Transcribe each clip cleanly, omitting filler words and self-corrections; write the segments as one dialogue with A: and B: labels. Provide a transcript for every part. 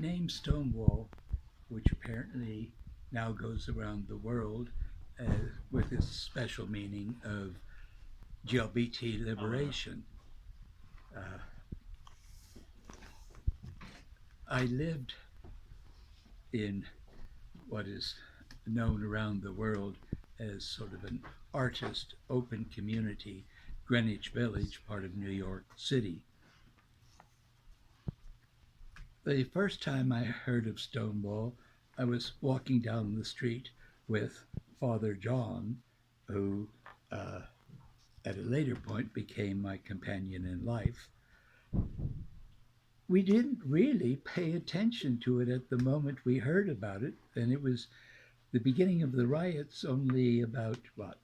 A: name Stonewall, which apparently now goes around the world with its special meaning of GLBT liberation. Uh, I lived in what is known around the world as sort of an artist open community, Greenwich Village, part of New York City. The first time I heard of Stonewall, I was walking down the street with Father John, who at a later point became my companion in life. We didn't really pay attention to it at the moment we heard about it, and it was the beginning of the riots only about what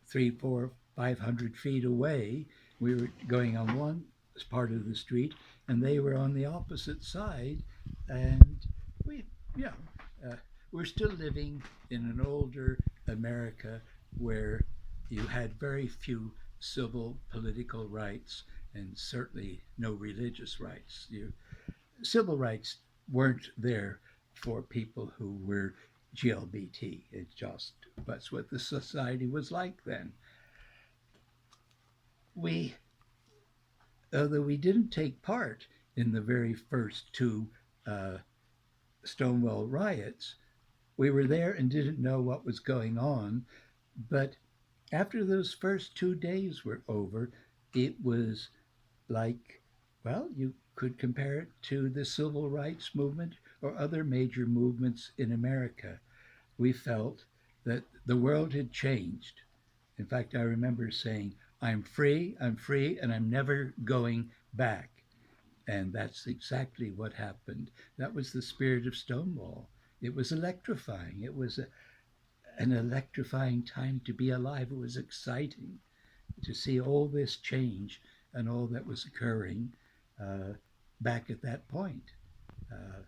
A: 3, 4, 500 feet away. We were going on one part of the street, and they were on the opposite side, and we, you know, we're still living in an older America where you had very few civil political rights and certainly no religious rights. Civil rights weren't there for people who were GLBT. It just that's what the society was like then. We, although we didn't take part in the very first two uh, Stonewall riots, we were there and didn't know what was going on. But after those first 2 days were over, it was like, well, you could compare it to the civil rights movement or other major movements in America. We felt that the world had changed. In fact, I remember saying, I'm free, and I'm never going back. And that's exactly what happened. That was the spirit of Stonewall. It was electrifying. It was an electrifying time to be alive. It was exciting to see all this change and all that was occurring uh, back at that point. Uh,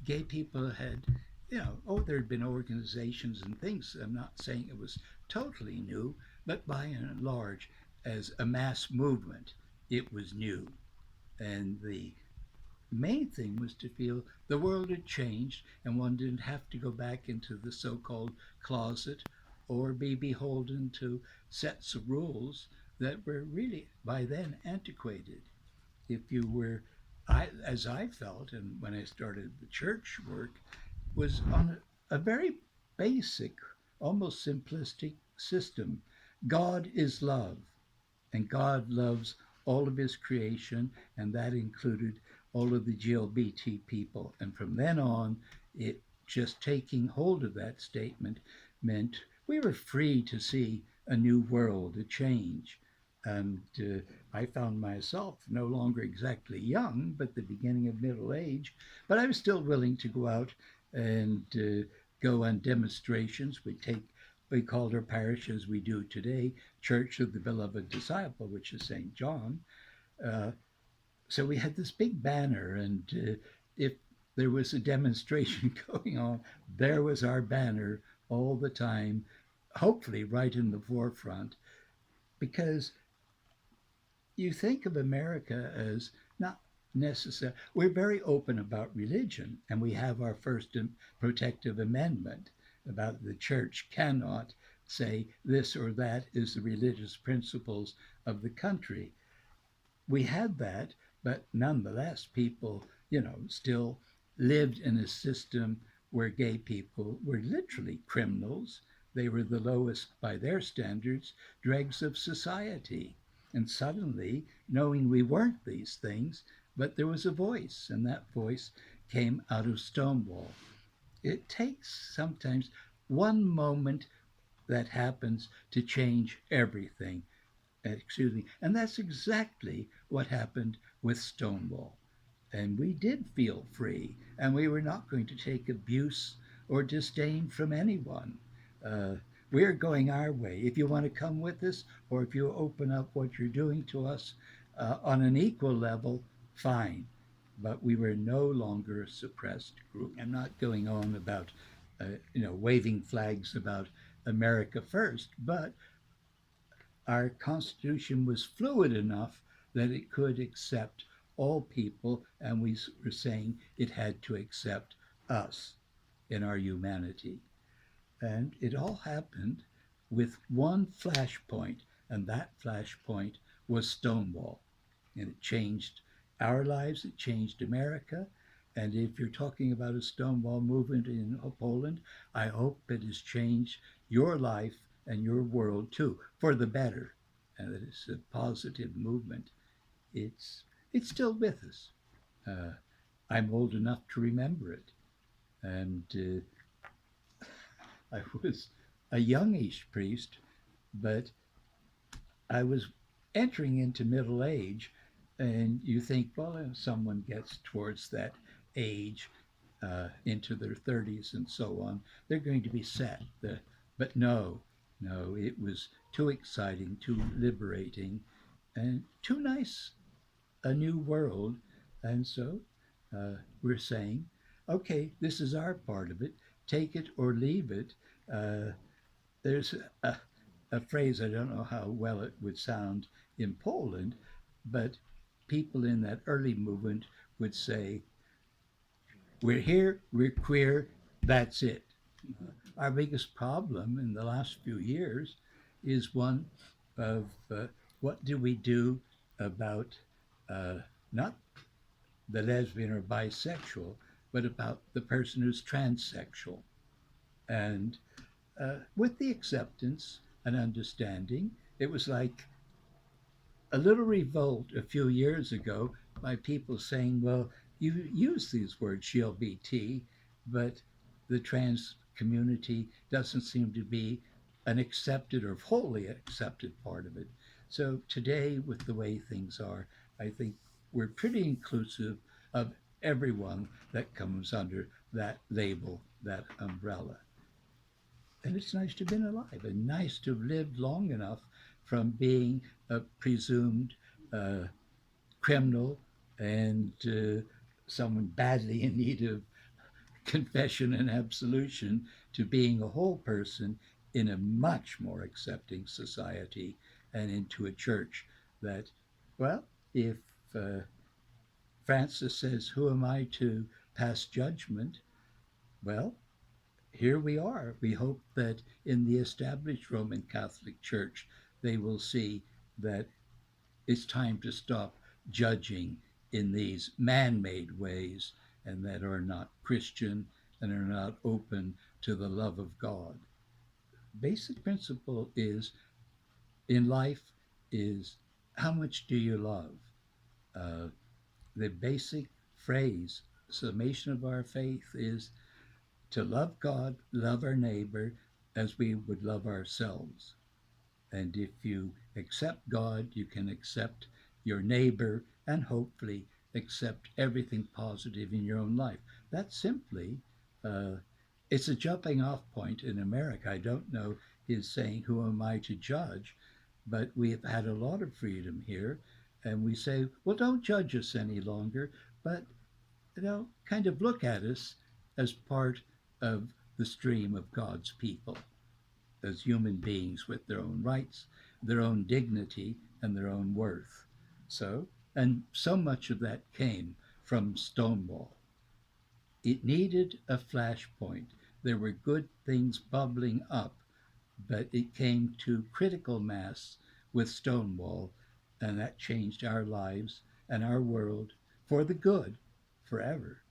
A: Gay people had, there had been organizations and things. I'm not saying it was totally new, but by and large, as a mass movement, it was new. And the main thing was to feel the world had changed and one didn't have to go back into the so called closet or be beholden to sets of rules that were really by then antiquated. If you were, as I felt, and when I started the church work, was on a very basic, almost simplistic system. God is love, and God loves all of his creation, and that included all of the GLBT people. And from then on, it just taking hold of that statement meant we were free to see a new world, a change. And I found myself no longer exactly young, but the beginning of middle age. But I was still willing to go out and go on demonstrations. We called our parish as we do today, Church of the Beloved Disciple, which is St. John. Uh, so we had this big banner, and if there was a demonstration going on, there was our banner all the time, hopefully right in the forefront, because you think of America as not necessary. We're very open about religion, and we have our first protective amendment about the church cannot say this or that is the religious principles of the country. We had that, but nonetheless, people, still lived in a system where gay people were literally criminals. They were the lowest, by their standards, dregs of society. And suddenly, knowing we weren't these things, but there was a voice, and that voice came out of Stonewall. It takes sometimes one moment that happens to change everything. Excuse me. And that's exactly what happened with Stonewall. And we did feel free, and we were not going to take abuse or disdain from anyone. Uh, we're going our way. If you want to come with us, or if you open up what you're doing to us on an equal level, fine. But we were no longer a suppressed group. I'm not going on about, waving flags about America first, but our Constitution was fluid enough that it could accept all people, and we were saying it had to accept us in our humanity. And it all happened with one flashpoint, and that flashpoint was Stonewall. And it changed our lives, it changed America. And if you're talking about a Stonewall movement in Poland, I hope it has changed your life and your world too, for the better. And that it's a positive movement. It's it's still with us. Uh, I'm old enough to remember it, and I was a youngish priest, but I was entering into middle age, and you think, well, if someone gets towards that age, into their 30s and so on, they're going to be set. But no, no, it was too exciting, too liberating, and too nice a new world. And so we're saying, okay, this is our part of it. Take it or leave it. Uh, there's a phrase, I don't know how well it would sound in Poland, but people in that early movement would say, we're here, we're queer, that's it. Our biggest problem in the last few years is one of what do we do about uh, not the lesbian or bisexual, but about the person who's transsexual. And with the acceptance and understanding, it was like a little revolt a few years ago by people saying, well, you use these words GLBT, but the trans community doesn't seem to be an accepted or wholly accepted part of it. So today, with the way things are, I think we're pretty inclusive of everyone that comes under that label, that umbrella. And it's nice to have been alive and nice to have lived long enough from being a presumed uh, criminal and someone badly in need of confession and absolution to being a whole person in a much more accepting society and into a church that, well, if uh, Francis says, who am I to pass judgment? Well, here we are. We hope that in the established Roman Catholic Church, they will see that it's time to stop judging in these man made ways and that are not Christian and are not open to the love of God. Basic principle is in life is how much do you love? Uh, the basic phrase, summation of our faith is to love God, love our neighbor as we would love ourselves. And if you accept God, you can accept your neighbor and hopefully accept everything positive in your own life. That's simply, uh, it's a jumping off point in America. I don't know his saying, who am I to judge? But we have had a lot of freedom here. And we say, well, don't judge us any longer, but kind of look at us as part of the stream of God's people, as human beings with their own rights, their own dignity, and their own worth. So, and so much of that came from Stonewall. It needed a flashpoint. There were good things bubbling up, but it came to critical mass with Stonewall, and that changed our lives and our world for the good forever.